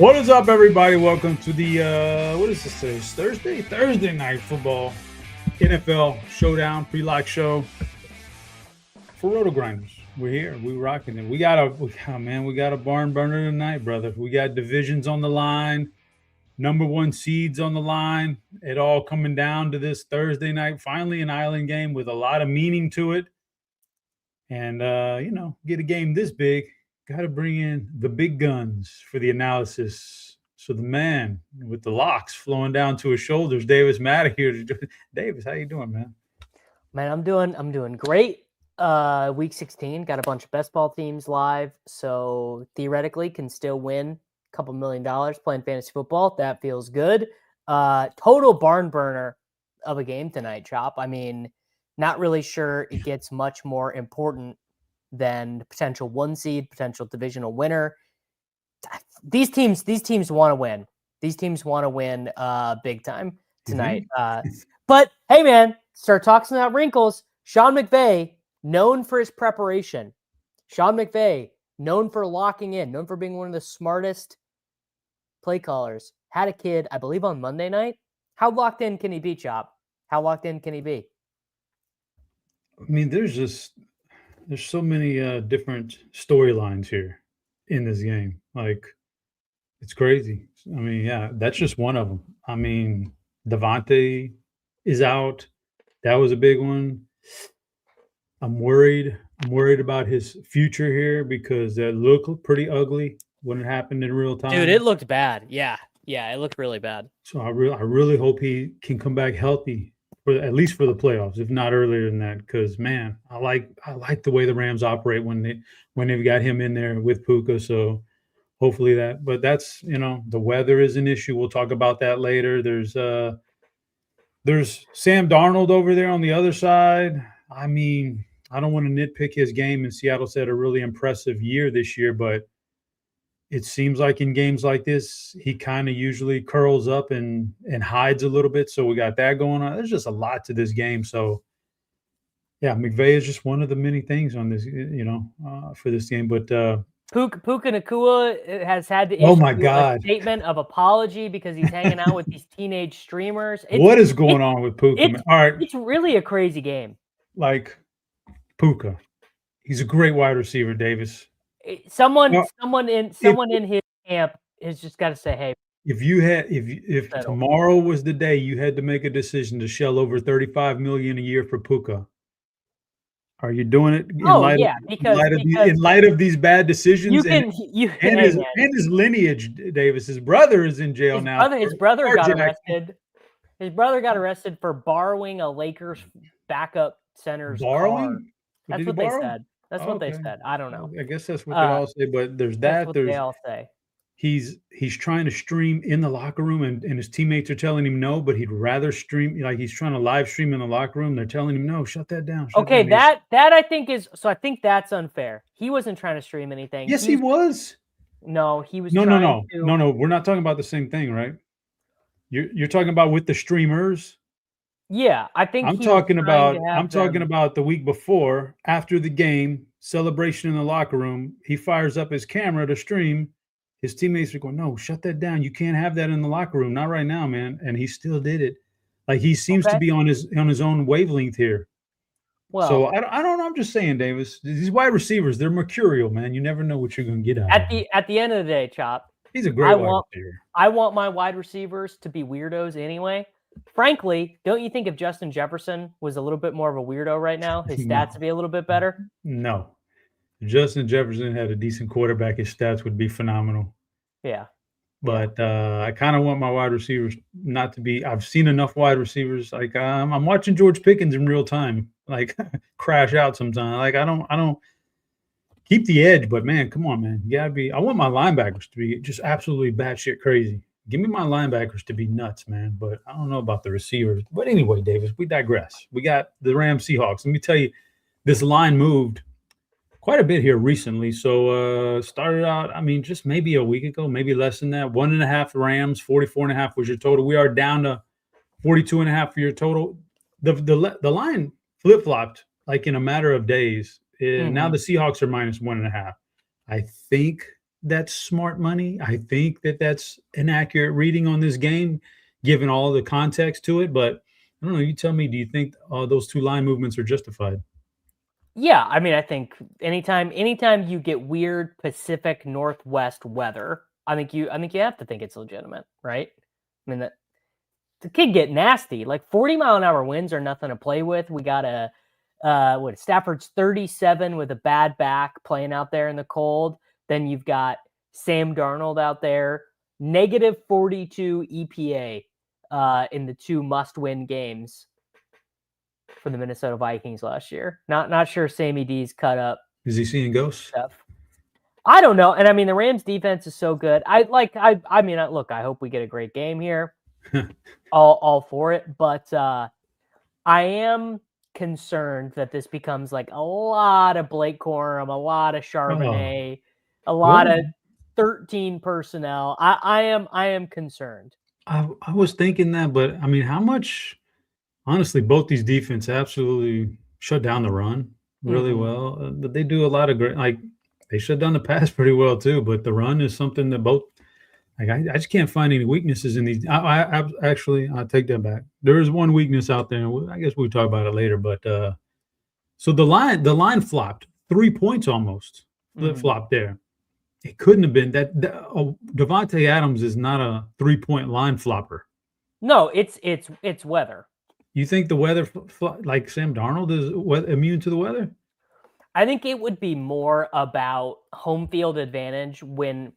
What is up, everybody? Welcome to the what is this? It's Thursday Night Football NFL Showdown pre-lock show for RotoGrinders. We're here. We're rocking it. We got a barn burner tonight, brother. We got divisions on the line, number one seeds on the line. It all coming down to this Thursday night. Finally, an island game with a lot of meaning to it. And get a game this big. Got to bring in the big guns for the analysis. So the man with the locks flowing down to his shoulders, Davis Mattek here. Davis, how you doing, man? Man, I'm doing great. Week 16, got a bunch of best ball teams live, so theoretically can still win a couple $1 million playing fantasy football. That feels good. Total barn burner of a game tonight, Chop. I mean, not really sure it gets much more important than the potential one seed, potential divisional winner. These teams want to win. These teams want to win big time tonight. But hey, man, start talking about wrinkles. Sean McVay, known for his preparation. Sean McVay, known for locking in, known for being one of the smartest play callers, had a kid, I believe, on Monday night. How locked in can he be, Chop? How locked in can he be? I mean, there's so many different storylines here in this game. Like, it's crazy. I mean, yeah, that's just one of them. I mean, Devontae is out. That was a big one. I'm worried. I'm worried about his future here because that looked pretty ugly when it happened in real time. Dude, it looked bad. Yeah, it looked really bad. So I really hope he can come back healthy. At least for the playoffs, if not earlier than that, because man, I like the way the Rams operate when they've got him in there with Puka. So hopefully that. But that's the weather is an issue. We'll talk about that later. There's Sam Darnold over there on the other side. I mean, I don't want to nitpick his game, and Seattle's had a really impressive year this year, but it seems like in games like this, he kind of usually curls up and hides a little bit. So we got that going on. There's just a lot to this game. So, yeah, McVay is just one of the many things on this, for this game. But Puka Nacua has had to issue a statement of apology because he's hanging out with these teenage streamers. What is going on with Puka? All right, it's really a crazy game. Like Puka, he's a great wide receiver, Davis. Someone in his camp has just got to say, hey. If tomorrow was the day you had to make a decision to shell over $35 million a year for Puka, are you doing it in light of these bad decisions and his lineage, Davis? His brother is in jail now. His brother got arrested. His brother got arrested for borrowing a Lakers backup center's car. That's what they said. That's what they said. I don't know. I guess that's what they all say. But there's that. That's what they all say. He's trying to stream in the locker room, and his teammates are telling him no, but he'd rather stream. Like he's trying to live stream in the locker room. They're telling him no, shut that down. That I think is so. I think that's unfair. He wasn't trying to stream anything. Yes, he was. No, he was. No. We're not talking about the same thing, right? You're talking about with the streamers. Yeah, I think I'm talking about the week before, after the game, celebration in the locker room. He fires up his camera to stream. His teammates are going, no, shut that down. You can't have that in the locker room. Not right now, man. And he still did it. Like he seems to be on his own wavelength here. Well, so I don't know. I'm just saying, Davis, these wide receivers, they're mercurial, man. You never know what you're going to get out of them. At the end of the day, Chop. He's a great wide receiver. I want my wide receivers to be weirdos anyway. Frankly, don't you think if Justin Jefferson was a little bit more of a weirdo right now, his stats would be a little bit better? No. If Justin Jefferson had a decent quarterback, his stats would be phenomenal. Yeah. But I kind of want my wide receivers not to be – I've seen enough wide receivers. Like I'm watching George Pickens in real time, like crash out sometimes. Like I don't keep the edge, but, man, come on, man. You got to be – I want my linebackers to be just absolutely batshit crazy. Give me my linebackers to be nuts, man. But I don't know about the receivers. But anyway, Davis, we digress. We got the Rams Seahawks. Let me tell you, this line moved quite a bit here recently. So started out, I mean, just maybe a week ago, maybe less than that. 1.5 Rams, 44.5 was your total. We are down to 42.5 for your total. The line flip-flopped like in a matter of days. Now the Seahawks are -1.5. I think that's smart money. I think that that's an accurate reading on this game, given all the context to it. But I don't know. You tell me. Do you think those two line movements are justified? Yeah, I mean, I think anytime you get weird Pacific Northwest weather, I think you have to think it's legitimate, right? I mean, the kid get nasty. Like 40-mile-an-hour winds are nothing to play with. We got Stafford's 37 with a bad back playing out there in the cold. Then you've got Sam Darnold out there, negative 42 EPA in the two must-win games for the Minnesota Vikings last year. Not sure Sammy D's cut up. Is he seeing ghosts? Stuff. I don't know. And I mean, the Rams defense is so good. I hope we get a great game here. all for it. But I am concerned that this becomes like a lot of Blake Corum, a lot of Charbonnet, a lot of 13 personnel. I am concerned. I was thinking that, but I mean, how much? Honestly, both these defense absolutely shut down the run really well. But they do a lot of great, like they shut down the pass pretty well too. But the run is something that both, like I just can't find any weaknesses in these. I take that back. There is one weakness out there. And I guess we'll talk about it later. But so the line flopped 3 points almost. Flip flopped there. It couldn't have been that. Devontae Adams is not a 3-point line flopper. No, it's weather. You think the weather, like Sam Darnold, is immune to the weather? I think it would be more about home field advantage when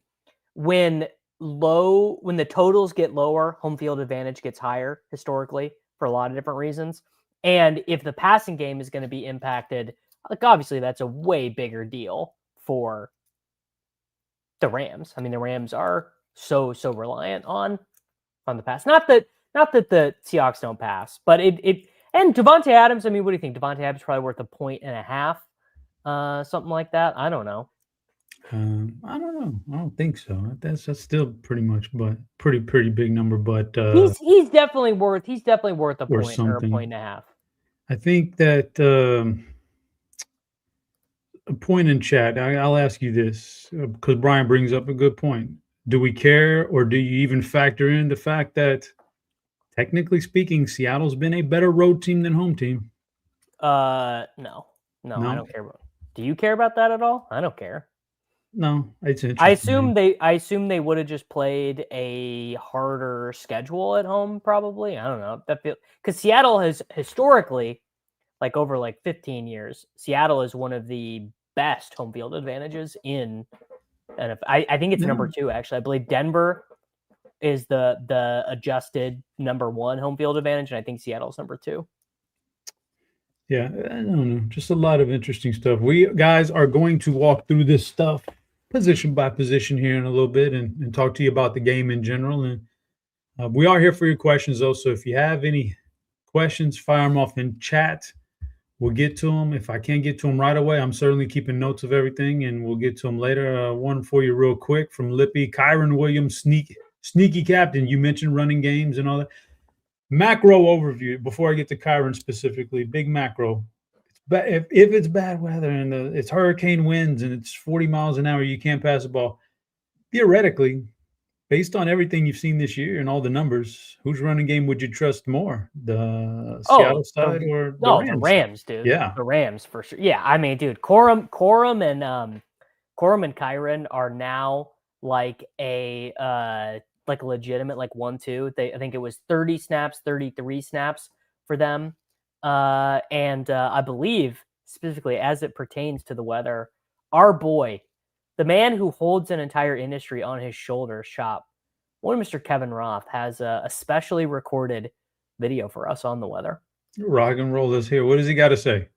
the totals get lower, home field advantage gets higher historically for a lot of different reasons. And if the passing game is going to be impacted, like obviously that's a way bigger deal for the Rams. I mean, the Rams are so reliant on the pass. Not that the Seahawks don't pass, but and Devontae Adams, I mean, what do you think? Devontae Adams is probably worth 1.5, something like that. I don't know. I don't know. I don't think so. That's still pretty much, but pretty big number. But he's definitely worth a point or 1.5. I think that a point in chat. I'll ask you this because Brian brings up a good point. Do we care, or do you even factor in the fact that, technically speaking, Seattle's been a better road team than home team? No, I don't care about. Do you care about that at all? I don't care. No, it's interesting. I assume they would have just played a harder schedule at home, probably. I don't know. Because Seattle has historically, like over like 15 years, Seattle is one of the best home field advantages in. And I think it's number 2 actually. I believe Denver is the adjusted number 1 home field advantage, and I think Seattle's number 2. Yeah, I don't know. Just a lot of interesting stuff. We guys are going to walk through this stuff position by position here in a little bit and talk to you about the game in general. And we are here for your questions, though. So if you have any questions, fire them off in chat. We'll get to them. If I can't get to them right away, I'm certainly keeping notes of everything, and we'll get to them later. One for you real quick from Lippy. Kyron Williams, sneaky captain. You mentioned running games and all that. Macro overview before I get to Kyron specifically. Big macro. If it's bad weather and it's hurricane winds and it's 40 miles an hour, you can't pass the ball. Theoretically, based on everything you've seen this year and all the numbers, whose running game would you trust more? The Seattle side or the Rams? The Rams, dude. Yeah, the Rams for sure. Yeah, I mean, dude, Corum and Kyron are now like a legitimate 1-2. I think it was 30 snaps, 33 snaps for them. And I believe specifically as it pertains to the weather, our boy, the man who holds an entire industry on his shoulders, one Mr. Kevin Roth, has a specially recorded video for us on the weather. Rock and roll this here. What does he got to say?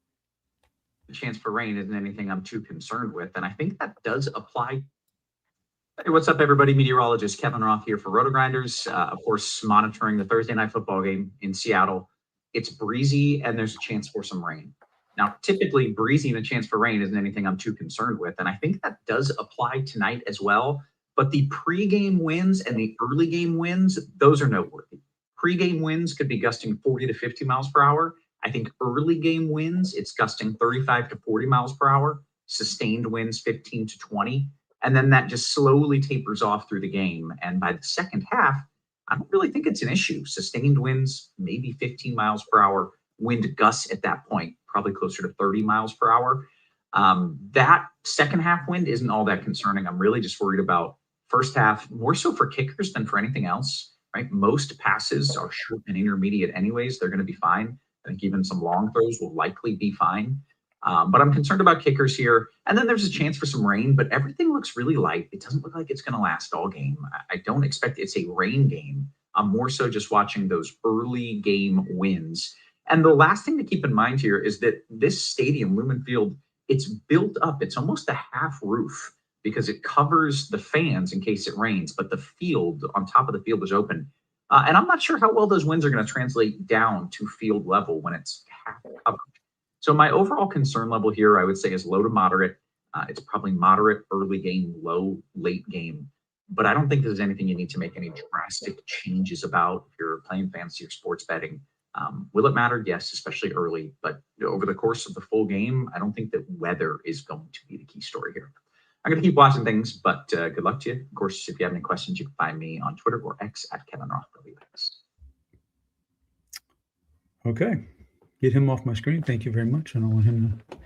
The chance for rain isn't anything I'm too concerned with, and I think that does apply. Hey, what's up, everybody? Meteorologist Kevin Roth here for RotoGrinders. Of course, monitoring the Thursday night football game in Seattle. It's breezy, and there's a chance for some rain. Now, typically, breezy and a chance for rain isn't anything I'm too concerned with, and I think that does apply tonight as well. But the pregame winds and the early game winds, those are noteworthy. Pregame winds could be gusting 40 to 50 miles per hour. I think early game winds, it's gusting 35 to 40 miles per hour. Sustained winds, 15 to 20. And then that just slowly tapers off through the game. And by the second half, I don't really think it's an issue. Sustained winds, maybe 15 miles per hour, wind gusts at that point, probably closer to 30 miles per hour. That second half wind isn't all that concerning. I'm really just worried about first half, more so for kickers than for anything else, right? Most passes are short and intermediate anyways. They're going to be fine. I think even some long throws will likely be fine. But I'm concerned about kickers here. And then there's a chance for some rain, but everything looks really light. It doesn't look like it's going to last all game. I don't expect it's a rain game. I'm more so just watching those early game wins. And the last thing to keep in mind here is that this stadium, Lumen Field, it's built up. It's almost a half roof because it covers the fans in case it rains, but the field on top of the field is open. And I'm not sure how well those winds are going to translate down to field level when it's half covered. So my overall concern level here, I would say, is low to moderate. It's probably moderate early game, low late game. But I don't think there's anything you need to make any drastic changes about if you're playing fantasy or sports betting. Will it matter? Yes, especially early. But over the course of the full game, I don't think that weather is going to be the key story here. I'm going to keep watching things, but good luck to you. Of course, if you have any questions, you can find me on Twitter or X at KevinRoth. Okay. Get him off my screen. Thank you very much. I don't want him to.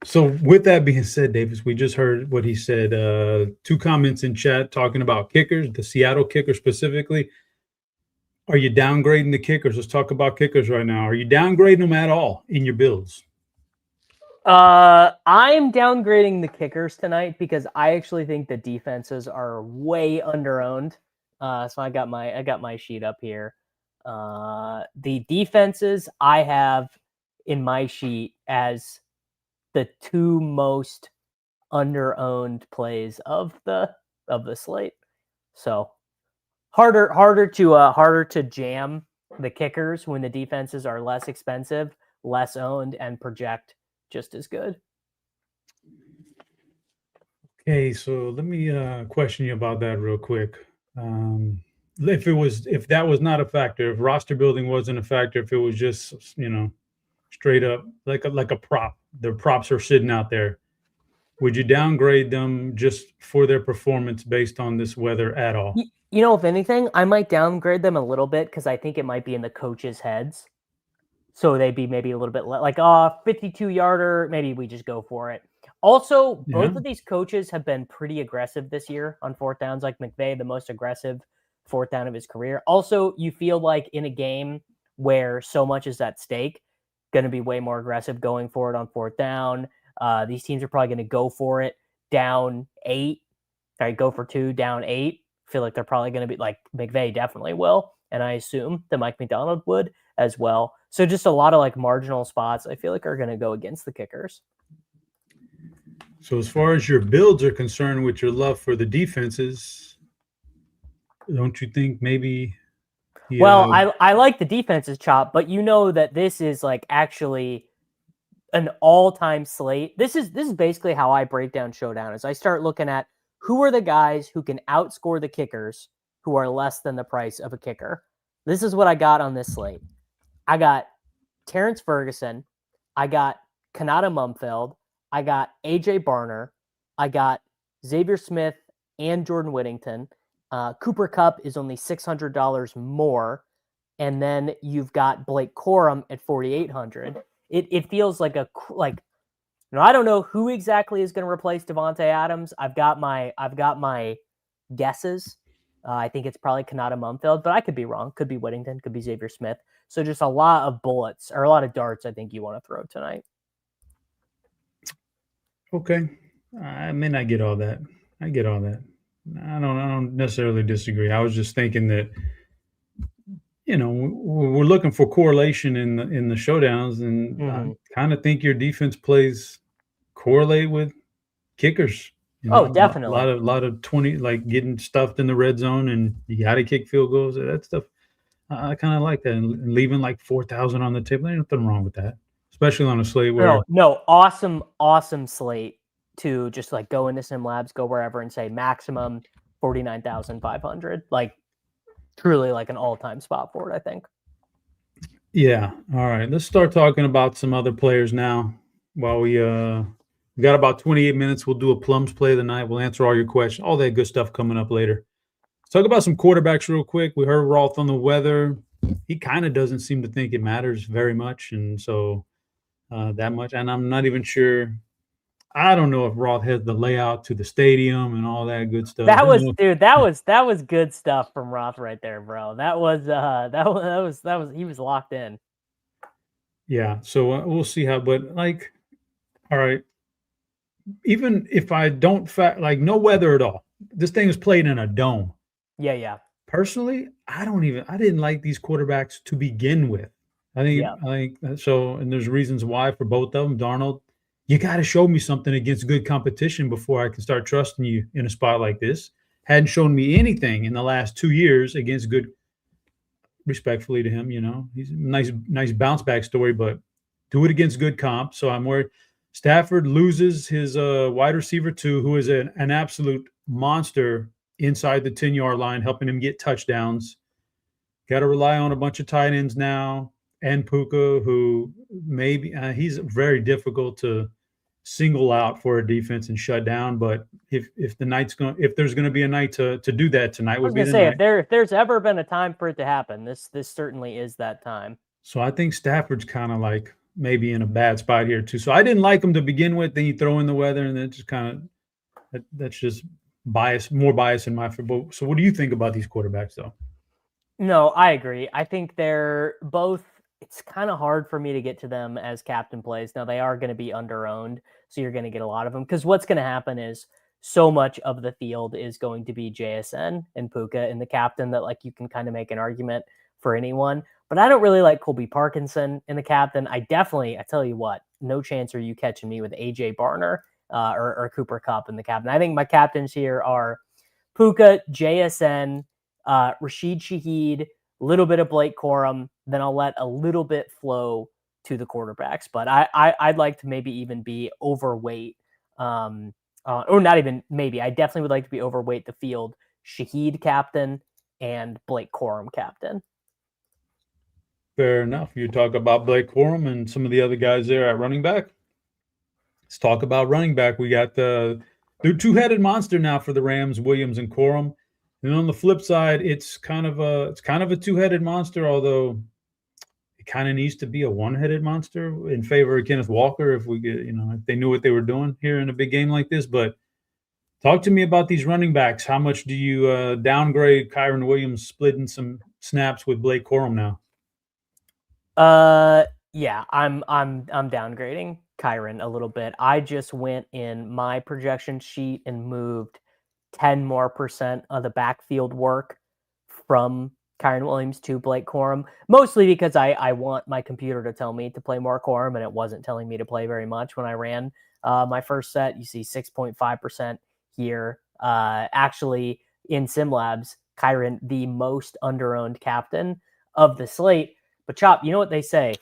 So with that being said, Davis, we just heard what he said. 2 comments in chat talking about kickers, the Seattle kicker specifically. Are you downgrading the kickers? Let's talk about kickers right now. Are you downgrading them at all in your builds? I'm downgrading the kickers tonight because I actually think the defenses are way underowned. So I got my sheet up here. The defenses I have in my sheet as the 2 most underowned plays of the slate. So harder to jam the kickers when the defenses are less expensive, less owned, and project just as good. Okay, so let me question you about that real quick. If that was not a factor, if roster building wasn't a factor, if it was just, straight up like a prop, the props are sitting out there, would you downgrade them just for their performance based on this weather at all? If anything, I might downgrade them a little bit because I think it might be in the coaches' heads. So they'd be maybe a little bit like 52-yarder. Maybe we just go for it. Also, both of these coaches have been pretty aggressive this year on 4th downs. Like McVay, the most aggressive 4th down of his career. Also, you feel like in a game where so much is at stake, going to be way more aggressive going for it on 4th down. These teams are probably going to go for it down 8. Right, go for 2, down 8. Feel like they're probably going to be like McVay definitely will. And I assume that Mike McDonald would as well. So just a lot of like marginal spots I feel like are going to go against the kickers. So as far as your builds are concerned with your love for the defenses, don't you think maybe? Well, I like the defenses, Chop, but you know that this is like actually an all-time slate. This is basically how I break down Showdown is I start looking at who are the guys who can outscore the kickers who are less than the price of a kicker. This is what I got on this slate. I got Terrence Ferguson. I got Kanata Mumfeld. I got AJ Barner. I got Xavier Smith and Jordan Whittington. Cooper Kupp is only $600 more. And then you've got Blake Corum at $4,800. It feels like I don't know who exactly is going to replace Devontae Adams. I've got my guesses. I think it's probably Kanata Mumfeld, but I could be wrong. Could be Whittington, could be Xavier Smith. So just a lot of bullets or a lot of darts I think you want to throw tonight. Okay. I mean, I get all that. I don't necessarily disagree. I was just thinking that, we're looking for correlation in the showdowns, and I kind of think your defense plays correlate with kickers. Definitely. A lot of 20, like getting stuffed in the red zone, and you got to kick field goals. That stuff, I kind of like that, and leaving like 4,000 on the table. There's nothing wrong with that, especially on a slate where no, awesome slate to just like go into SimLabs, go wherever, and say maximum 49,500. Like truly like an all-time spot for it, I think. Yeah. All right. Let's start talking about some other players now while we We got about 28 minutes. We'll do a Plums play of the night. We'll answer all your questions, all that good stuff coming up later. Let's talk about some quarterbacks real quick. We heard Roth on the weather. He kind of doesn't seem to think it matters very much, and so that much. And I'm not even sure. I don't know if Roth has the layout to the stadium and all that good stuff. That was good stuff from Roth right there, bro. That was he was locked in. Yeah, so we'll see how. But like, all right, even if I don't no weather at all, this thing is played in a dome. Yeah. Personally, I didn't like these quarterbacks to begin with. I think so, and there's reasons why for both of them. Darnold, you got to show me something against good competition before I can start trusting you in a spot like this. Hadn't shown me anything in the last 2 years against good. Respectfully to him, he's a nice bounce back story, but do it against good comp. So I'm worried. Stafford loses his wide receiver 2, who is an absolute monster inside the 10-yard line, helping him get touchdowns. Got to rely on a bunch of tight ends now, and Puka, who maybe he's very difficult to single out for a defense and shut down. But if there's going to be a night to do that, tonight would be the night. If there's ever been a time for it to happen, this certainly is that time. So I think Stafford's kind of like maybe in a bad spot here too. So I didn't like him to begin with. Then you throw in the weather, and then just kind of that's just more bias in my favor. So what do you think about these quarterbacks, though? No, I agree. I think they're both. It's kind of hard for me to get to them as captain plays. Now, they are going to be under-owned, so you're going to get a lot of them. Because what's going to happen is so much of the field is going to be JSN and Puka and the captain that you can kind of make an argument for anyone. But I don't really like Colby Parkinson in the captain. I tell you what, no chance are you catching me with AJ Barner or Cooper Kupp in the captain. I think my captains here are Puka, JSN, Rashid Shaheed, a little bit of Blake Corum, then I'll let a little bit flow to the quarterbacks. But I'd like to maybe even be overweight, or not even maybe. I definitely would like to be overweight the field. Shaheed captain and Blake Corum captain. Fair enough. You talk about Blake Corum and some of the other guys there at running back. Let's talk about running back. We got the two-headed monster now for the Rams, Williams and Corum. And on the flip side, it's kind of a two-headed monster, although it kind of needs to be a one-headed monster in favor of Kenneth Walker if we get, if they knew what they were doing here in a big game like this. But talk to me about these running backs. How much do you downgrade Kyren Williams splitting some snaps with Blake Corum now? Yeah, I'm downgrading Kyren a little bit. I just went in my projection sheet and moved 10% more of the backfield work from Kyren Williams to Blake Corum, mostly because I want my computer to tell me to play more Corum, and it wasn't telling me to play very much when I ran my first set. You see 6.5% here. Actually, in SimLabs, Kyren, the most under-owned captain of the slate. But Chop, you know what they say?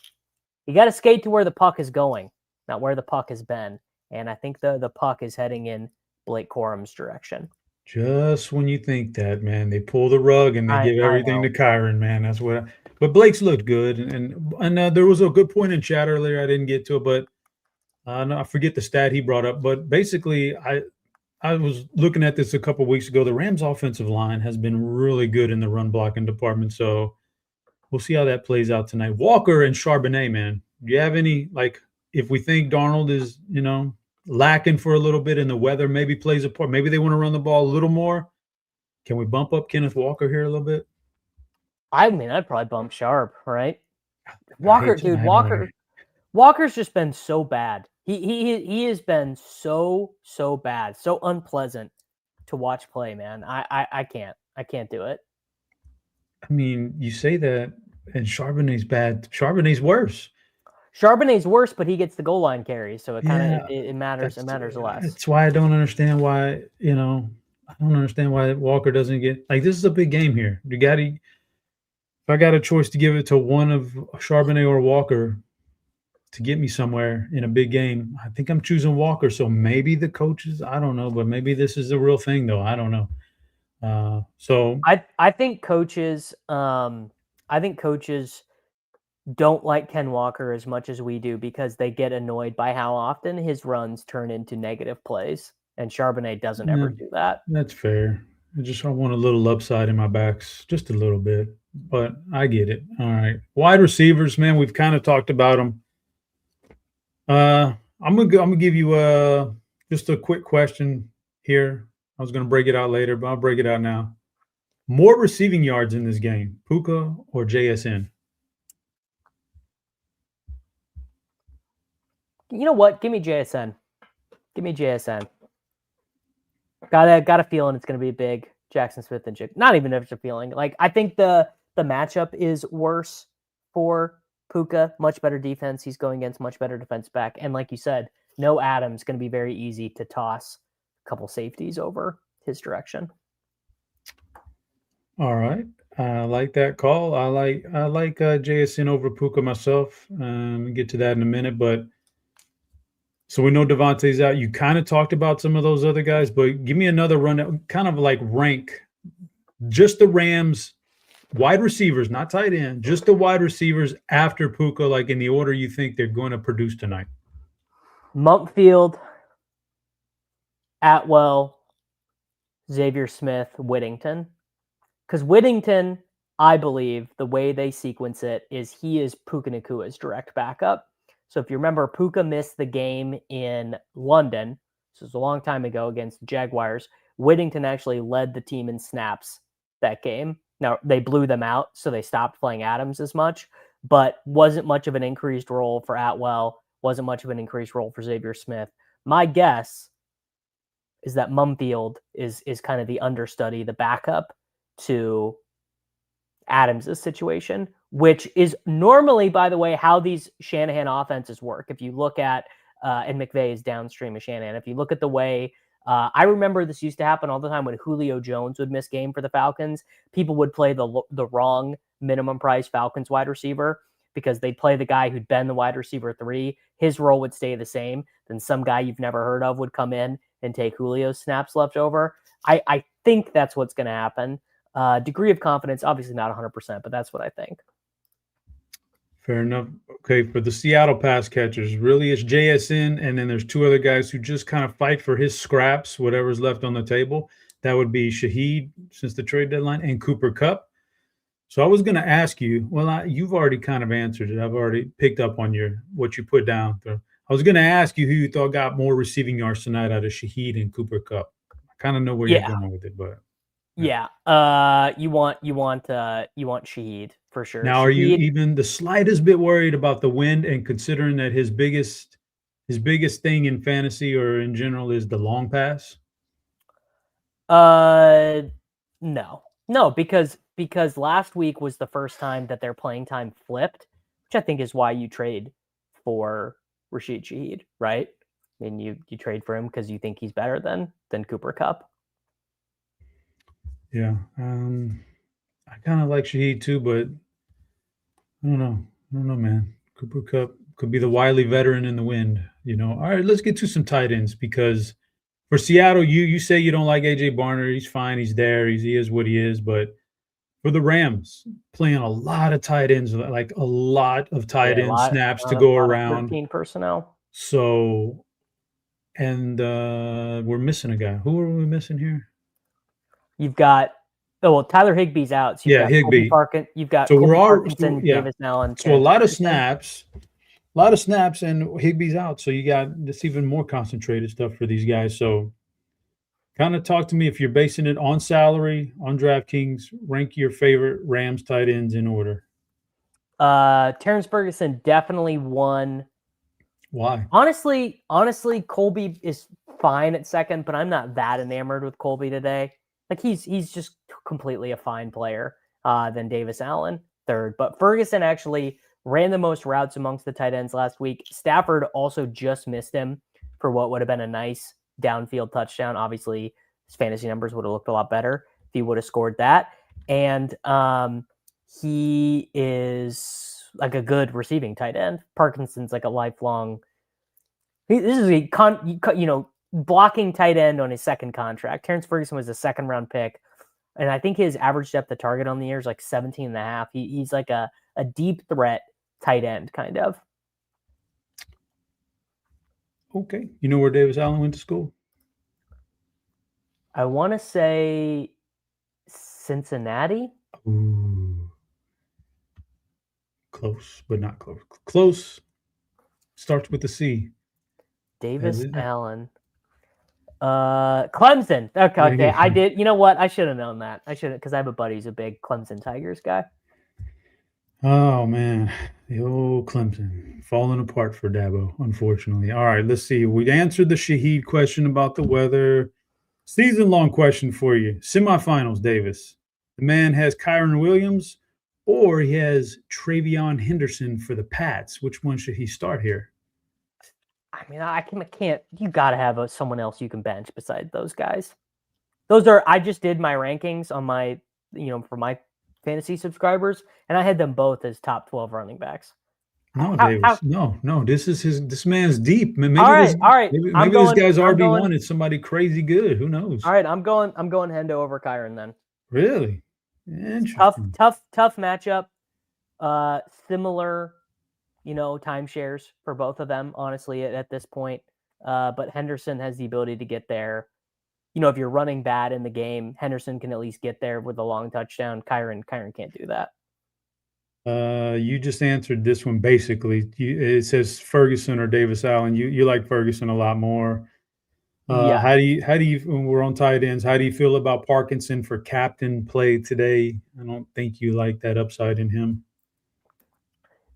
You got to skate to where the puck is going, not where the puck has been. And I think the puck is heading in Blake Corum's direction. Just when you think that, man, they pull the rug and they give everything to Kyren, man. That's what. But Blake's looked good, and there was a good point in chat earlier. I didn't get to it, but I forget the stat he brought up. But basically, I was looking at this a couple of weeks ago. The Rams' offensive line has been really good in the run blocking department, so we'll see how that plays out tonight. Walker and Charbonnet, man. Do you have any if we think Darnold is lacking for a little bit and the weather maybe plays a part, maybe they want to run the ball a little more, can we bump up Kenneth Walker here a little bit? I mean, I'd probably bump Sharp, right? Walker's just been so bad. He has been so bad, so unpleasant to watch play, man. I can't do it. I mean, you say that, and Charbonnet's bad. Charbonnet's worse. Charbonnet's worse, but he gets the goal line carries, so it kind of it matters. It matters less. That's why I don't understand why I don't understand why Walker doesn't get this is a big game here. If I got a choice to give it to one of Charbonnet or Walker to get me somewhere in a big game, I think I'm choosing Walker. So maybe the coaches, I don't know, but maybe this is the real thing, though. I don't know. So I think coaches. I think coaches don't like Ken Walker as much as we do because they get annoyed by how often his runs turn into negative plays. And Charbonnet doesn't ever do that. That's fair. I want a little upside in my backs, just a little bit, but I get it. All right. Wide receivers, man, we've kind of talked about them. I'm gonna give you just a quick question here. I was gonna break it out later, but I'll break it out now. More receiving yards in this game, Puka or JSN? You know what? Give me JSN. Give me JSN. Got a feeling it's going to be big. Jackson Smith and Jig. Not even if it's a feeling. Like, I think the matchup is worse for Puka. Much better defense. He's going against much better defense back. And like you said, no Adams, going to be very easy to toss a couple safeties over his direction. All right. I like that call. I like JSN over Puka myself. We'll get to that in a minute, but so we know Devontae's out. You kind of talked about some of those other guys, but give me another run, kind of like rank just the Rams wide receivers, not tight end, just the wide receivers after Puka, like in the order you think they're going to produce tonight. Mumpfield, Atwell, Xavier Smith, Whittington. Because Whittington, I believe, the way they sequence it is he is Puka Nakua's direct backup. So if you remember, Puka missed the game in London. This was a long time ago against the Jaguars. Whittington actually led the team in snaps that game. Now, they blew them out, so they stopped playing Adams as much, but wasn't much of an increased role for Atwell, wasn't much of an increased role for Xavier Smith. My guess is that Mumfield is kind of the understudy, the backup to Adams' situation, which is normally, by the way, how these Shanahan offenses work. If you look at, and McVay is downstream of Shanahan, if you look at the way, I remember this used to happen all the time when Julio Jones would miss game for the Falcons. People would play the wrong minimum price Falcons wide receiver because they'd play the guy who'd been the wide receiver 3. His role would stay the same. Then some guy you've never heard of would come in and take Julio's snaps left over. I think that's what's going to happen. Degree of confidence, obviously not 100%, but that's what I think. Fair enough. Okay, for the Seattle pass catchers, really it's JSN, and then there's two other guys who just kind of fight for his scraps, whatever's left on the table. That would be Shaheed since the trade deadline and Cooper Kupp. So I was going to ask you, well, you've already kind of answered it. I've already picked up on what you put down. I was going to ask you who you thought got more receiving yards tonight out of Shaheed and Cooper Kupp. I kind of know where you're going with it, but yeah, you want Shaheed for sure. Now, are you even the slightest bit worried about the wind, and considering that his biggest thing in fantasy or in general is the long pass? No, because last week was the first time that their playing time flipped, which I think is why you trade for Rashid Shaheed, right? I mean, you trade for him because you think he's better than Cooper Kupp. Yeah, I kind of like Shaheed too, but I don't know, man. Cooper Kupp could be the wily veteran in the wind, All right, let's get to some tight ends, because for Seattle, you say you don't like AJ Barner. He's fine. He's there. He is what he is. But for the Rams, playing a lot of tight ends, like a lot of tight end snaps to go around. 13 personnel. So, and we're missing a guy. Who are we missing here? You've got Tyler Higbee's out. So Higbee. You've got so Parkinson, Davis Allen. So a lot of snaps, and Higbee's out. So you got this even more concentrated stuff for these guys. So kind of talk to me, if you're basing it on salary, on DraftKings, rank your favorite Rams tight ends in order. Terrence Ferguson definitely won. Why? Honestly, Colby is fine at second, but I'm not that enamored with Colby today. Like he's just completely a fine player than Davis Allen third. But Ferguson actually ran the most routes amongst the tight ends last week. Stafford also just missed him for what would have been a nice downfield touchdown. Obviously, his fantasy numbers would have looked a lot better if he would have scored that. And he is like a good receiving tight end. Parkinson's like a lifelong. This is a blocking tight end on his second contract. Terrence Ferguson was a second-round pick, and I think his average depth of target on the year is like 17.5. He's like a deep threat tight end, kind of. Okay. You know where Davis Allen went to school? I want to say Cincinnati. Ooh. Close, but not close. Close. Starts with the C. Davis Allen. Clemson. Okay. I did. You know what? I should have known that. I should have, because I have a buddy who's a big Clemson Tigers guy. Oh man, the old Clemson falling apart for Dabo, unfortunately. All right, let's see. We answered the Shaheed question about the weather. Season-long question for you. Semifinals, Davis. The man has Kyron Williams, or he has Travion Henderson for the Pats. Which one should he start here? I mean, I can't. You got to have someone else you can bench besides those guys. I just did my rankings on my, for my fantasy subscribers, and I had them both as top 12 running backs. No, Davis. No. This man's deep. Maybe all right. Maybe this guy's RB1 is somebody crazy good. Who knows? All right, I'm going Hendo over Kyron then. Really? Interesting. Tough matchup. Similar, timeshares for both of them, honestly, at this point. But Henderson has the ability to get there. If you're running bad in the game, Henderson can at least get there with a long touchdown. Kyron can't do that. You just answered this one basically. It says Ferguson or Davis Allen. You like Ferguson a lot more. Yeah. How do you when we're on tight ends, how do you feel about Parkinson for captain play today? I don't think you like that upside in him.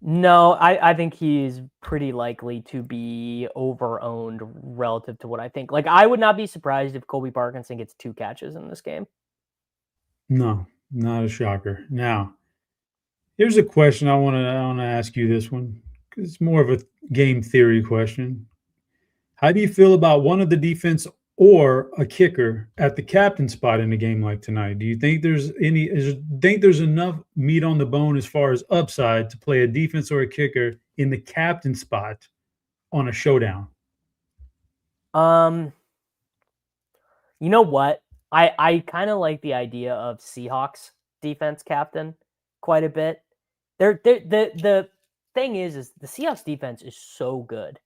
No, I think he's pretty likely to be over-owned relative to what I think. Like, I would not be surprised if Colby Parkinson gets 2 catches in this game. No, not a shocker. Now, here's a question I want to ask you this one, because it's more of a game theory question. How do you feel about one of the defense or a kicker at the captain spot in a game like tonight? Do you think there's enough meat on the bone as far as upside to play a defense or a kicker in the captain spot on a showdown? You know what? I kind of like the idea of Seahawks defense captain quite a bit. The thing is the Seahawks defense is so good.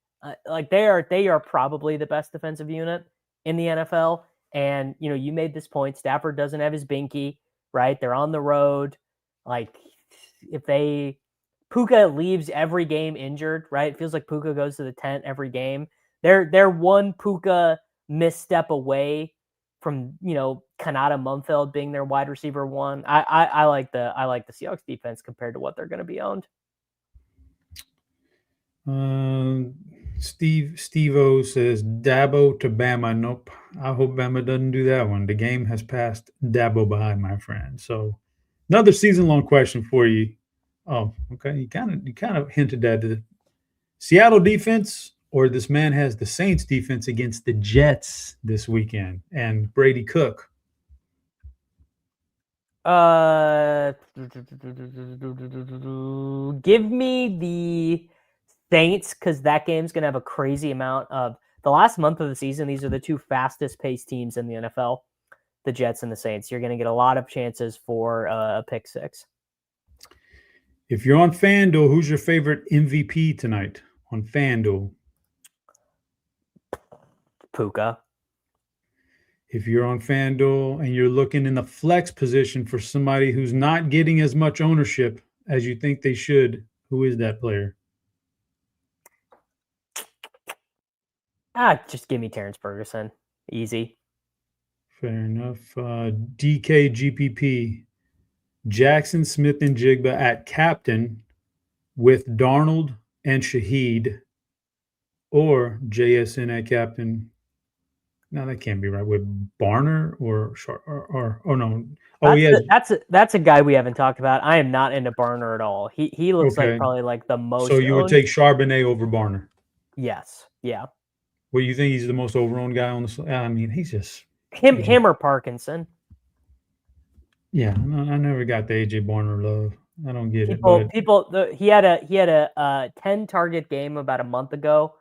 They are probably the best defensive unit in the NFL. And, you made this point. Stafford doesn't have his binky, right? They're on the road. Like, Puka leaves every game injured, right? It feels like Puka goes to the tent every game. They're one Puka misstep away from, Kanata Mumfeld being their wide receiver 1. I like the Seahawks defense compared to what they're going to be owned. Steve-O says Dabo to Bama. Nope. I hope Bama doesn't do that one. The game has passed Dabo by, my friend. So another season-long question for you. Oh, okay. You kind of hinted at the Seattle defense, or this man has the Saints defense against the Jets this weekend and Brady Cook. Give me the Saints, because that game's going to have a crazy amount of the last month of the season. These are the 2 fastest paced teams in the NFL, the Jets and the Saints. You're going to get a lot of chances for a pick 6. If you're on FanDuel, who's your favorite MVP tonight on FanDuel? Puka. If you're on FanDuel and you're looking in the flex position for somebody who's not getting as much ownership as you think they should, who is that player? Just give me Terrence Ferguson. Easy. Fair enough. DK GPP. Jackson Smith and Jigba at captain with Darnold and Shaheed, or JSN at captain. No, that can't be right. With Barner or no. Oh, yeah. That's a guy we haven't talked about. I am not into Barner at all. He looks like probably like the most. So you would take Charbonnet over Barner? Yes. Yeah. Well, you think he's the most overowned guy on the? I mean, he's just him or Parkinson. Yeah, I never got the AJ Barner love. I don't get it. He had a 10 target game about a month ago,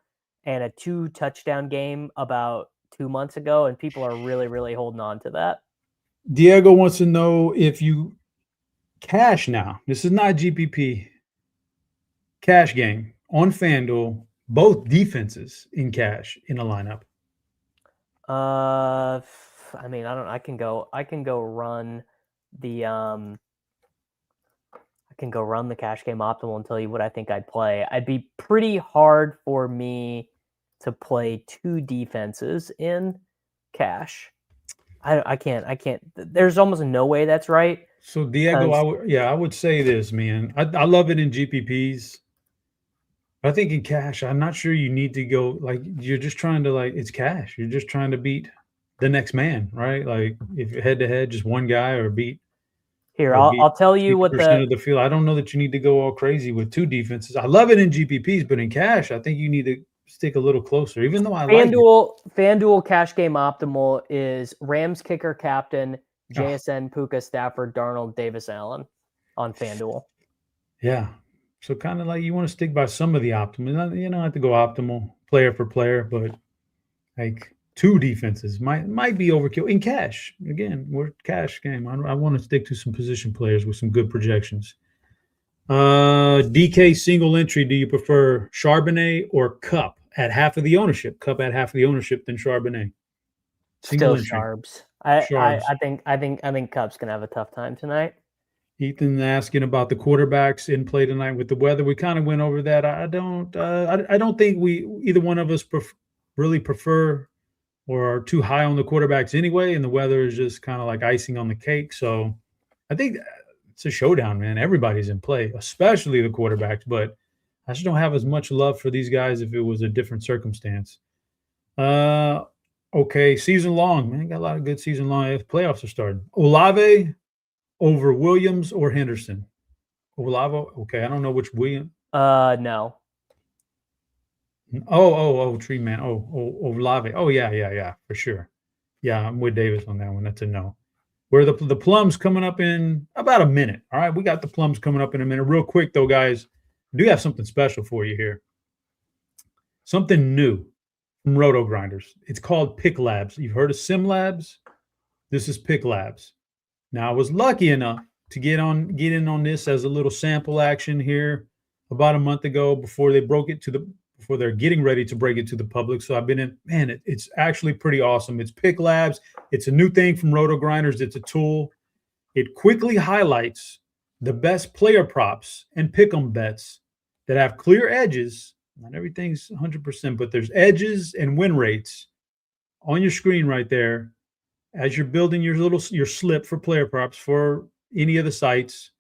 and a 2 touchdown game about 2 months ago, and people are really, really holding on to that. Diego wants to know if you cash now. This is not GPP. cash game on FanDuel, both defenses in cash in a lineup. I mean, I can go run the cash game optimal and tell you what I think I'd play. I'd be pretty hard for me to play two defenses in cash. I can't. There's almost no way that's right. So Diego, I would say this, man. I love it in GPPs. I think in cash, I'm not sure you need to go like you're just trying to it's cash. You're just trying to beat the next man, right? Like if you're head to head, just one guy or beat. Here, I'll tell you what of the field. I don't know that you need to go all crazy with two defenses. I love it in GPPs, but in cash, I think you need to stick a little closer. Even though FanDuel cash game optimal is Rams kicker captain JSN, Puka, Stafford, Darnold, Davis, Allen on FanDuel. Yeah. So kind of like you want to stick by some of the optimal. You don't have to go optimal player for player, but like two defenses might be overkill in cash. Again, we're cash game. I want to stick to some position players with some good projections. DK single entry. Do you prefer Charbonnet or Cup at half of the ownership? Cup at half of the ownership than Charbonnet. Still Charbs. I think Cup's gonna have a tough time tonight. Ethan asking about the quarterbacks in play tonight with the weather. We kind of went over that. I don't think either one of us really prefer or are too high on the quarterbacks anyway, and the weather is just kind of like icing on the cake. So I think it's a showdown, man. Everybody's in play, especially the quarterbacks, but I just don't have as much love for these guys if it was a different circumstance. Okay, season long, man. Got a lot of good season long. Playoffs are starting. Olave over Williams or Henderson? Olave. Okay, I don't know which William. No. Oh, Tree Man. Olave. Oh, yeah, for sure. Yeah, I'm with Davis on that one. That's a no. Where the Plums coming up in about a minute. All right, we got the Plums coming up in a minute. Real quick, though, guys, I do have something special for you here. Something new from RotoGrinders. It's called SimLabs. You've heard of SimLabs? This is SimLabs. Now, I was lucky enough to get in on this as a little sample action here about a month ago before they're getting ready to break it to the public. So I've been in, man, it's actually pretty awesome. It's SimLabs. It's a new thing from RotoGrinders. It's a tool. It quickly highlights the best player props and pick'em bets that have clear edges. Not everything's 100%, but there's edges and win rates on your screen right there as you're building your slip for player props for any of the sites.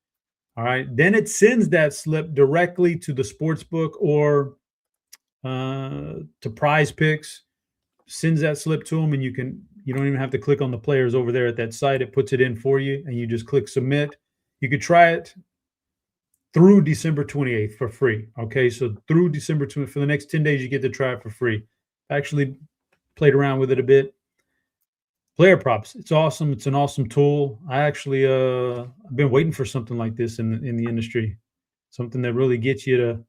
All right. Then it sends that slip directly to the sportsbook or to Prize Picks, sends that slip to them, and you don't even have to click on the players over there at that site. It puts it in for you, and you just click submit. You could try it through December 28th for free. Okay, so through December 20th, for the next 10 days, you get to try it for free. Actually played around with it a bit. Player props, it's awesome. It's an awesome tool. I actually I've been waiting for something like this in the industry, something that really gets you to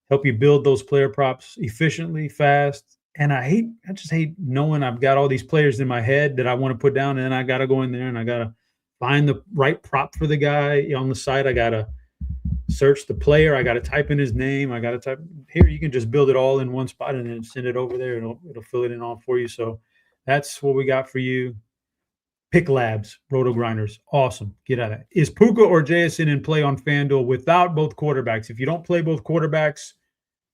help you build those player props efficiently, fast. And I just hate knowing I've got all these players in my head that I want to put down, and then I got to go in there and I got to find the right prop for the guy on the site. I got to search the player. I got to type in his name. I got to type here. You can just build it all in one spot and then send it over there. It'll fill it in all for you. So that's what we got for you. SimLabs, RotoGrinders. Awesome. Get out of it. Is Puka or JSN in play on FanDuel without both quarterbacks? If you don't play both quarterbacks,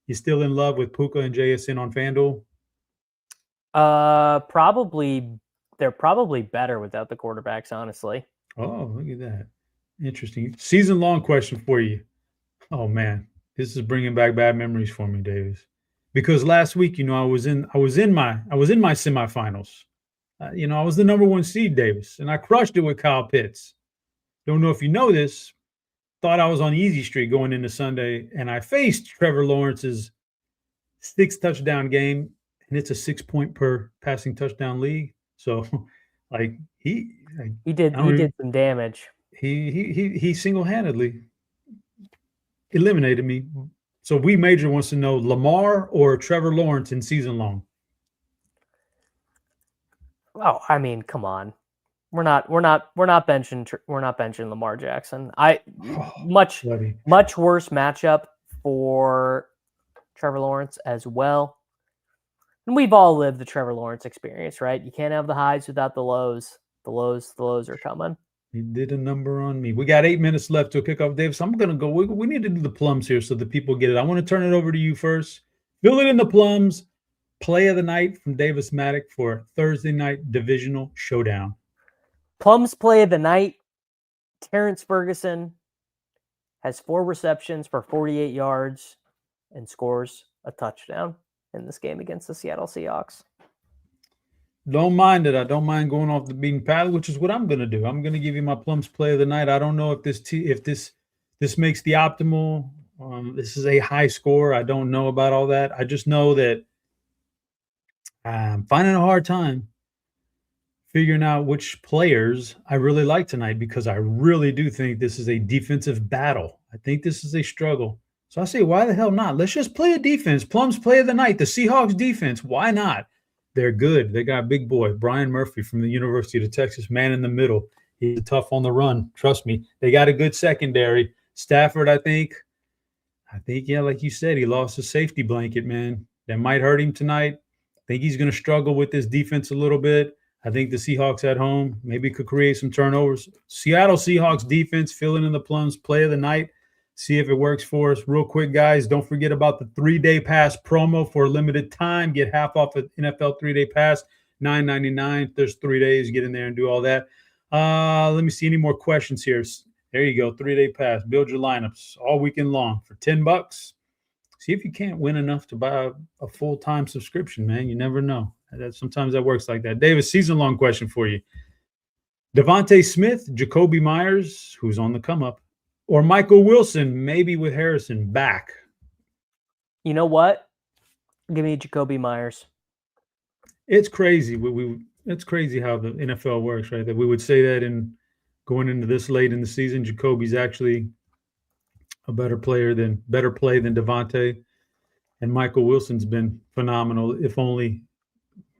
you still in love with Puka and JSN on FanDuel? Probably. They're probably better without the quarterbacks, honestly. Oh, look at that. Interesting. Season-long question for you. Oh, man. This is bringing back bad memories for me, Davis. Because last week, I was in my semifinals. I was the number one seed, Davis, and I crushed it with Kyle Pitts. Don't know if you know this. Thought I was on easy streak going into Sunday, and I faced Trevor Lawrence's 6-touchdown game, and it's a 6-point per passing touchdown league. So, he did some damage. He single-handedly eliminated me. So We Major wants to know Lamar or Trevor Lawrence in season long. Oh, I mean, come on. We're not benching Lamar Jackson. Much worse matchup for Trevor Lawrence as well. And we've all lived the Trevor Lawrence experience, right? You can't have the highs without the lows. The lows are coming. He did a number on me. We got 8 minutes left to kick off, Dave. So I'm going to go. We need to do the plums here so the people get it. I want to turn it over to you first. Fill it in the plums. Play of the night from Davis Mattek for Thursday night divisional showdown. Plums play of the night. Terrence Ferguson has 4 receptions for 48 yards and scores a touchdown in this game against the Seattle Seahawks. Don't mind it. I don't mind going off the beaten path, which is what I'm going to do. I'm going to give you my plums play of the night. I don't know if this makes the optimal. This is a high score. I don't know about all that. I just know that I'm finding a hard time figuring out which players I really like tonight because I really do think this is a defensive battle. I think this is a struggle. So I say, why the hell not? Let's just play a defense. Plums play of the night. The Seahawks defense. Why not? They're good. They got a big boy, Brian Murphy from the University of Texas, man in the middle. He's tough on the run. Trust me. They got a good secondary. Stafford, I think, yeah, like you said, he lost his safety blanket, man. That might hurt him tonight. I think he's going to struggle with this defense a little bit. I think the Seahawks at home maybe could create some turnovers. Seattle Seahawks defense, filling in the plums, play of the night. See if it works for us. Real quick, guys, don't forget about the 3-day pass promo for a limited time. Get half off an NFL 3-day pass, $9.99. There's 3 days. Get in there and do all that. Let me see any more questions here. There you go, 3-day pass. Build your lineups all weekend long for $10. See if you can't win enough to buy a full-time subscription, man. You never know. Sometimes that works like that. Davis, season-long question for you. Devontae Smith, Jacoby Myers, who's on the come-up, or Michael Wilson, maybe with Harrison back? You know what? Give me Jacoby Myers. It's crazy. It's crazy how the NFL works, right? That we would say that in going into this late in the season, Jacoby's actually a better play than Devontae. And Michael Wilson's been phenomenal, if only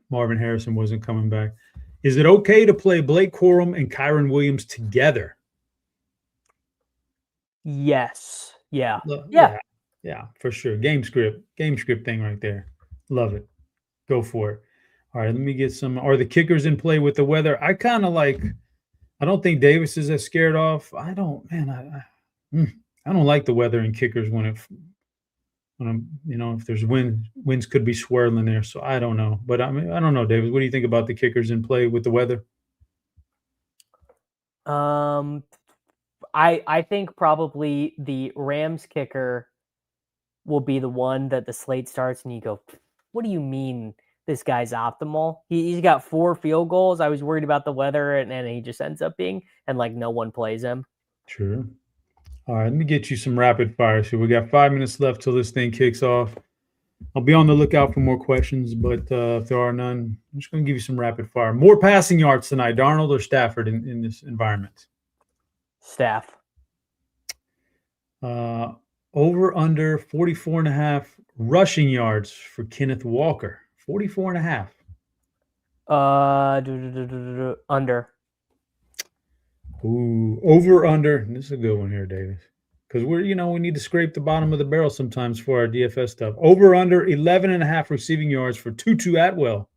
Marvin Harrison wasn't coming back. Is it okay to play Blake Corum and Kyron Williams together? Yes. Yeah, for sure. Game script thing right there. Love it. Go for it. All right, let me get some. Are the kickers in play with the weather? I kind of like. I don't think Davis is as scared off. I don't like the weather and kickers when if there's winds could be swirling there. So I don't know. But I don't know, Davis. What do you think about the kickers in play with the weather? I think probably the Rams kicker will be the one that the slate starts and you go, what do you mean this guy's optimal? He's got 4 field goals. I was worried about the weather and he just ends up being, and like no one plays him. Sure. All right, let me get you some rapid fire. So we got 5 minutes left till this thing kicks off. I'll be on the lookout for more questions, but if there are none, I'm just going to give you some rapid fire. More passing yards tonight, Darnold or Stafford in this environment? Staff. Over under 44.5 rushing yards for Kenneth Walker. 44.5. Under. Ooh, over under. This is a good one here, Davis. Because we need to scrape the bottom of the barrel sometimes for our DFS stuff. Over under 11.5 receiving yards for Tutu Atwell.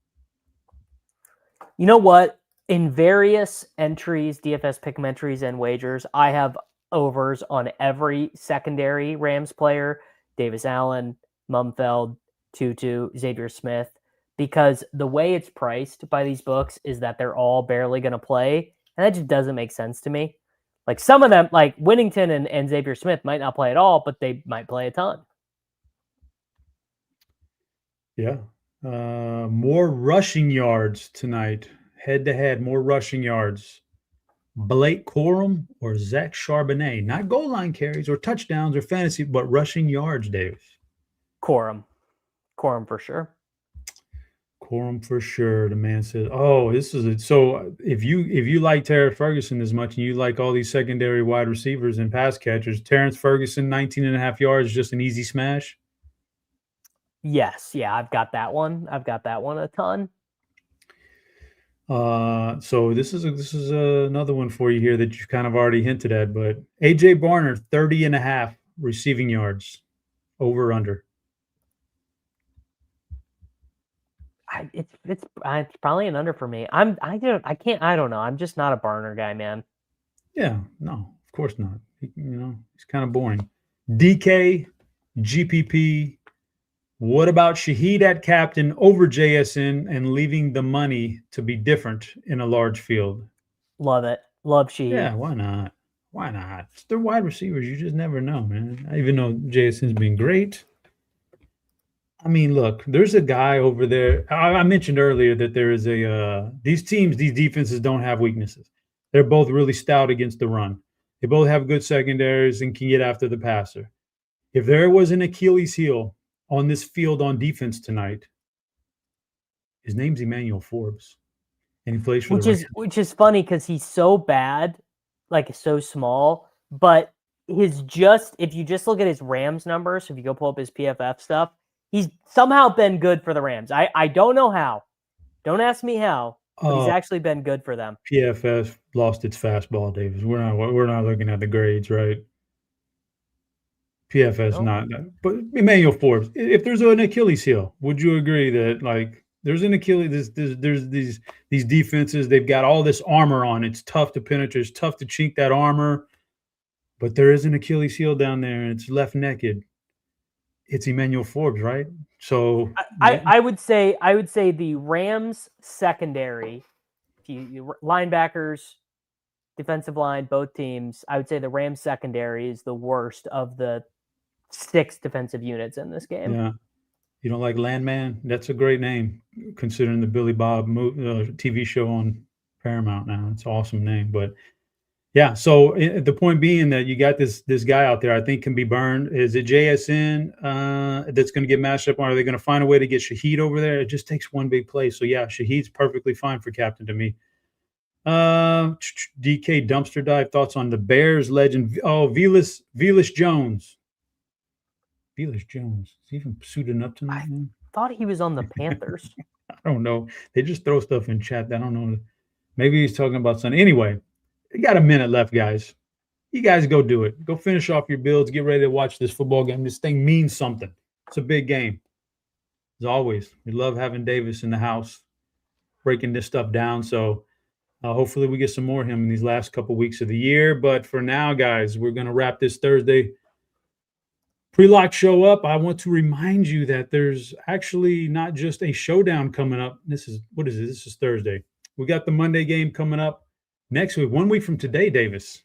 You know what? In various entries, DFS pick'em entries and wagers, I have overs on every secondary Rams player, Davis Allen, Mumfeld, Tutu, Xavier Smith, because the way it's priced by these books is that they're all barely going to play, and that just doesn't make sense to me. Like some of them, like Whittington and Xavier Smith might not play at all, but they might play a ton. Yeah. More rushing yards tonight. Head-to-head, more rushing yards. Blake Corum or Zach Charbonnet? Not goal line carries or touchdowns or fantasy, but rushing yards, Davis. Corum for sure. Corum for sure. The man says, "Oh, this is it." So if you like Terrence Ferguson as much and you like all these secondary wide receivers and pass catchers, Terrence Ferguson, 19.5 yards, just an easy smash. Yes, yeah, I've got that one a ton. So this is another one for you here that you've kind of already hinted at, but AJ Barner, 30.5 receiving yards. over under. It's probably an under for me. I don't know. I'm just not a burner guy, man. Yeah, no, of course not. He's kind of boring. DK, GPP. What about Shaheed at captain over JSN and leaving the money to be different in a large field? Love it. Love Shaheed. Yeah, why not? Why not? They're wide receivers. You just never know, man. Even though JSN's been great. I mean, look, there's a guy over there. I mentioned earlier that there is these defenses don't have weaknesses. They're both really stout against the run. They both have good secondaries and can get after the passer. If there was an Achilles heel on this field on defense tonight, his name's Emmanuel Forbes, and he plays for the Rams. Which is funny because he's so bad, like so small, but if you just look at his Rams numbers, if you go pull up his PFF stuff, he's somehow been good for the Rams. I don't know how. Don't ask me how, but he's actually been good for them. PFF lost its fastball, Davis. We're not looking at the grades, right? PFS not, but Emmanuel Forbes. If there's an Achilles heel, would you agree that like there's an Achilles? There's these defenses. They've got all this armor on. It's tough to penetrate. It's tough to chink that armor. But there is an Achilles heel down there, and it's left naked. It's Emmanuel Forbes, right? So I would say the Rams secondary, linebackers, defensive line, both teams. I would say the Rams secondary is the worst of the 6 defensive units in this game. Yeah. You don't like Landman? That's a great name, considering the Billy Bob TV show on Paramount now. It's an awesome name. But, yeah, so the point being that you got this guy out there I think can be burned. Is it JSN that's going to get matched up on? Are they going to find a way to get Shaheed over there? It just takes one big play. So, yeah, Shaheed's perfectly fine for captain to me. DK dumpster dive. Thoughts on the Bears legend? Oh, Velas Jones. Velas Jones. Is he even suiting up tonight? I thought he was on the Panthers. I don't know. They just throw stuff in chat. I don't know. Maybe he's talking about something. Anyway, you got a minute left, guys. You guys go do it. Go finish off your builds. Get ready to watch this football game. This thing means something. It's a big game. As always, we love having Davis in the house, breaking this stuff down. So hopefully we get some more of him in these last couple weeks of the year. But for now, guys, we're going to wrap this Thursday pre-lock show up. I want to remind you that there's actually not just a showdown coming up. This is Thursday. We got the Monday game coming up next week, 1 week from today, Davis.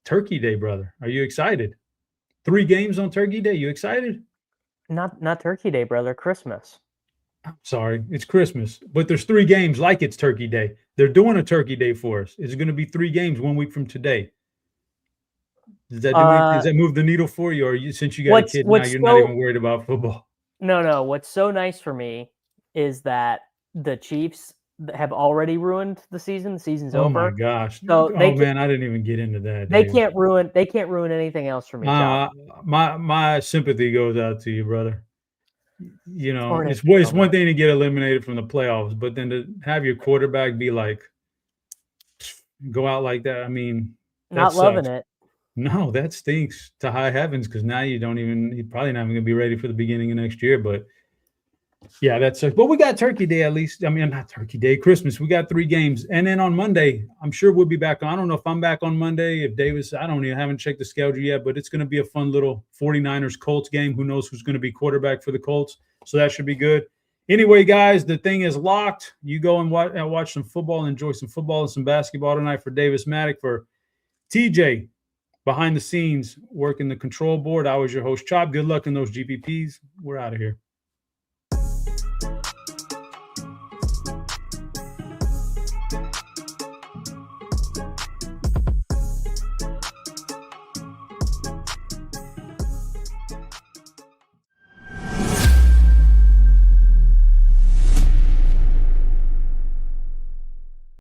Turkey Day, brother. Are you excited? 3 games on Turkey Day. You excited? Not Turkey Day, brother. Christmas. I'm sorry. It's Christmas. But there's 3 games like it's Turkey Day. They're doing a Turkey Day for us. It's going to be 3 games 1 week from today. Does that move the needle for you, or since you got a kid now, you're not even worried about football? No. What's so nice for me is that the Chiefs have already ruined the season. The season's over. Oh my gosh! So I didn't even get into that. They can't ruin anything else for me. My sympathy goes out to you, brother. You know, it's one thing to get eliminated from the playoffs, but then to have your quarterback be like, go out like that. I mean, not loving it. No, that stinks to high heavens, because now you're probably not even going to be ready for the beginning of next year. But yeah, that sucks. But we got Turkey Day at least. I mean, not Turkey Day, Christmas. We got 3 games. And then on Monday, I'm sure we'll be back on. I don't know if I'm back on Monday. If Davis, I haven't checked the schedule yet, but it's going to be a fun little 49ers Colts game. Who knows who's going to be quarterback for the Colts? So that should be good. Anyway, guys, the thing is locked. You go and watch some football, enjoy some football and some basketball tonight. For Davis Mattek, for TJ, behind the scenes, working the control board. I was your host, Chop. Good luck in those GPPs. We're out of here.